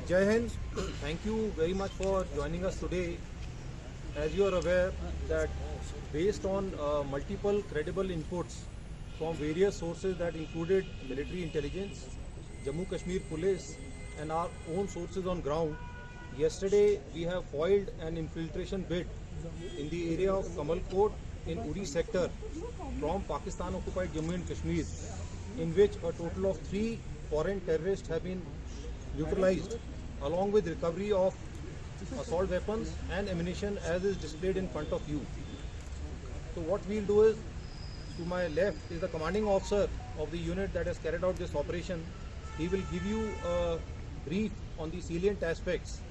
Jai Hind, thank you very much for joining us today. As you are aware that based on multiple credible inputs from various sources that included military intelligence, Jammu Kashmir Police and our own sources on ground, yesterday we have foiled an infiltration bid in the area of Kamalkot in Uri sector from Pakistan occupied Jammu and Kashmir, in which a total of 3 foreign terrorists have been neutralized, along with recovery of assault weapons and ammunition as is displayed in front of you. So what we'll do is, to my left is the commanding officer of the unit that has carried out this operation. He will give you a brief on the salient aspects.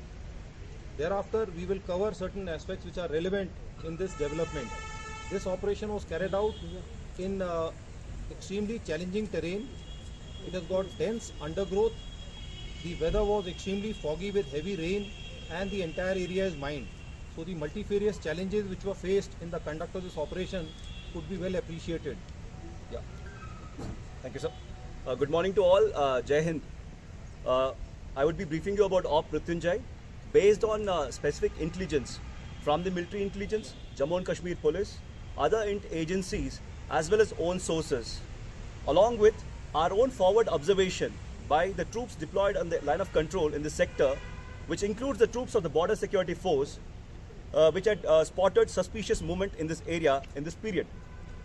Thereafter, we will cover certain aspects which are relevant in this development. This operation was carried out in extremely challenging terrain. It has got dense undergrowth. The weather was extremely foggy with heavy rain, and the entire area is mined. So the multifarious challenges which were faced in the conduct of this operation could be well appreciated. Yeah. Thank you, sir. Good morning to all. Jai Hind. I would be briefing you about Op Mrityunjay based on specific intelligence from the military intelligence, Jammu and Kashmir Police, other agencies as well as own sources, along with our own forward observation by the troops deployed on the line of control in the sector, which includes the troops of the Border Security Force, which had spotted suspicious movement in this area in this period.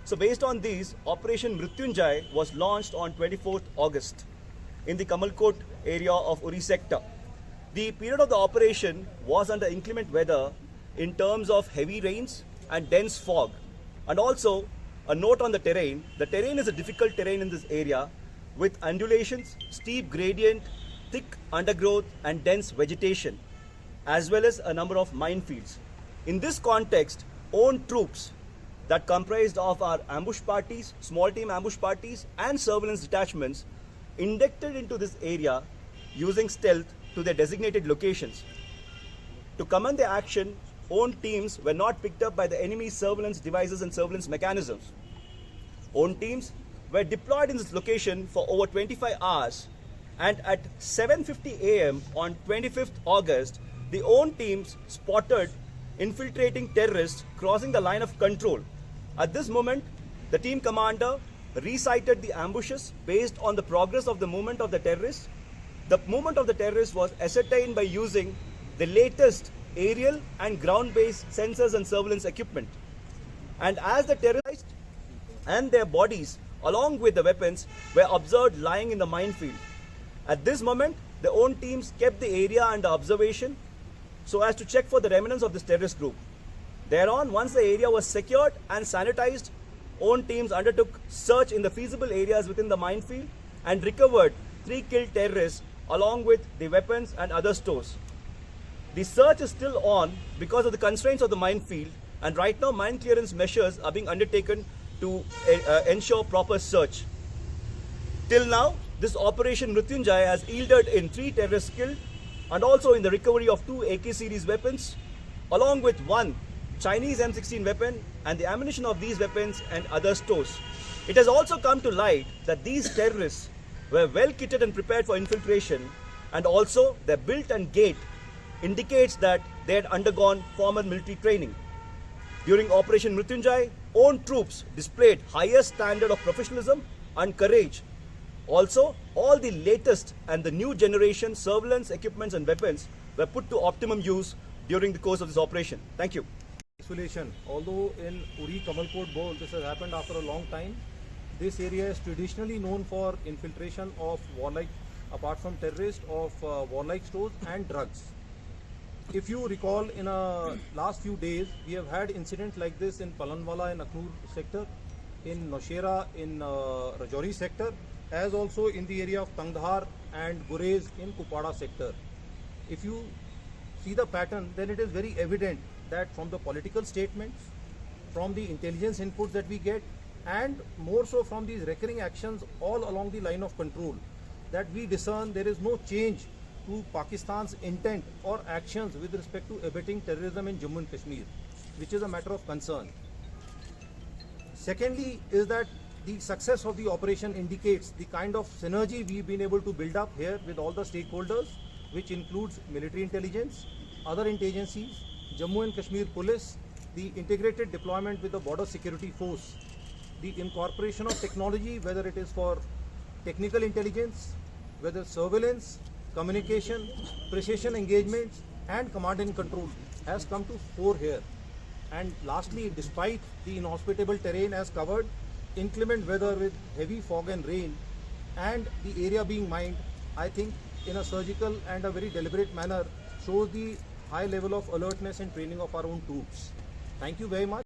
So based on these, Operation Mrityunjay was launched on 24th August in the Kamalkot area of Uri sector. The period of the operation was under inclement weather in terms of heavy rains and dense fog. And also, a note on the terrain. The terrain is a difficult terrain in this area with undulations, steep gradient, thick undergrowth and dense vegetation, as well as a number of minefields. In this context, own troops that comprised of our ambush parties, small team ambush parties and surveillance detachments inducted into this area using stealth to their designated locations. To command the action, own teams were not picked up by the enemy's surveillance devices and surveillance mechanisms. Own teams were deployed in this location for over 25 hours, and at 7:50 a.m. on 25th August, the own teams spotted infiltrating terrorists crossing the line of control. At this moment, the team commander recited the ambushes based on the progress of the movement of the terrorists. The movement of the terrorists was ascertained by using the latest aerial and ground-based sensors and surveillance equipment. And as the terrorists and their bodies, along with the weapons, were observed lying in the minefield. At this moment, the own teams kept the area under observation so as to check for the remnants of this terrorist group. Thereon, once the area was secured and sanitized, own teams undertook search in the feasible areas within the minefield and recovered 3 killed terrorists along with the weapons and other stores. The search is still on because of the constraints of the minefield, and right now mine clearance measures are being undertaken to ensure proper search. Till now, this Operation Mrityunjay has yielded in 3 terrorists killed and also in the recovery of 2 AK series weapons, along with 1 Chinese M16 weapon and the ammunition of these weapons and other stores. It has also come to light that these terrorists were well kitted and prepared for infiltration, and also their build and gait indicates that they had undergone formal military training. During Operation Mrityunjay, own troops displayed highest standard of professionalism and courage. Also, all the latest and the new generation surveillance equipments and weapons were put to optimum use during the course of this operation. Thank you. Isolation. Although in Uri Kamalkot Bowl this has happened after a long time, this area is traditionally known for infiltration of warlike, apart from terrorists, of warlike stores and drugs. If you recall, in last few days, we have had incidents like this in Palanwala in Aknur sector, in Noshera in Rajouri sector, as also in the area of Tangdhar and Gurez in Kupada sector. If you see the pattern, then it is very evident that from the political statements, from the intelligence inputs that we get, and more so from these recurring actions all along the line of control, that we discern there is no change to Pakistan's intent or actions with respect to abetting terrorism in Jammu and Kashmir, which is a matter of concern. Secondly is that the success of the operation indicates the kind of synergy we've been able to build up here with all the stakeholders, which includes military intelligence, other agencies, Jammu and Kashmir Police, the integrated deployment with the Border Security Force, the incorporation of technology, whether it is for technical intelligence, whether surveillance, communication, precision engagements, and command and control has come to fore here. And lastly, despite the inhospitable terrain as covered, inclement weather with heavy fog and rain, and the area being mined, I think in a surgical and a very deliberate manner shows the high level of alertness and training of our own troops. Thank you very much.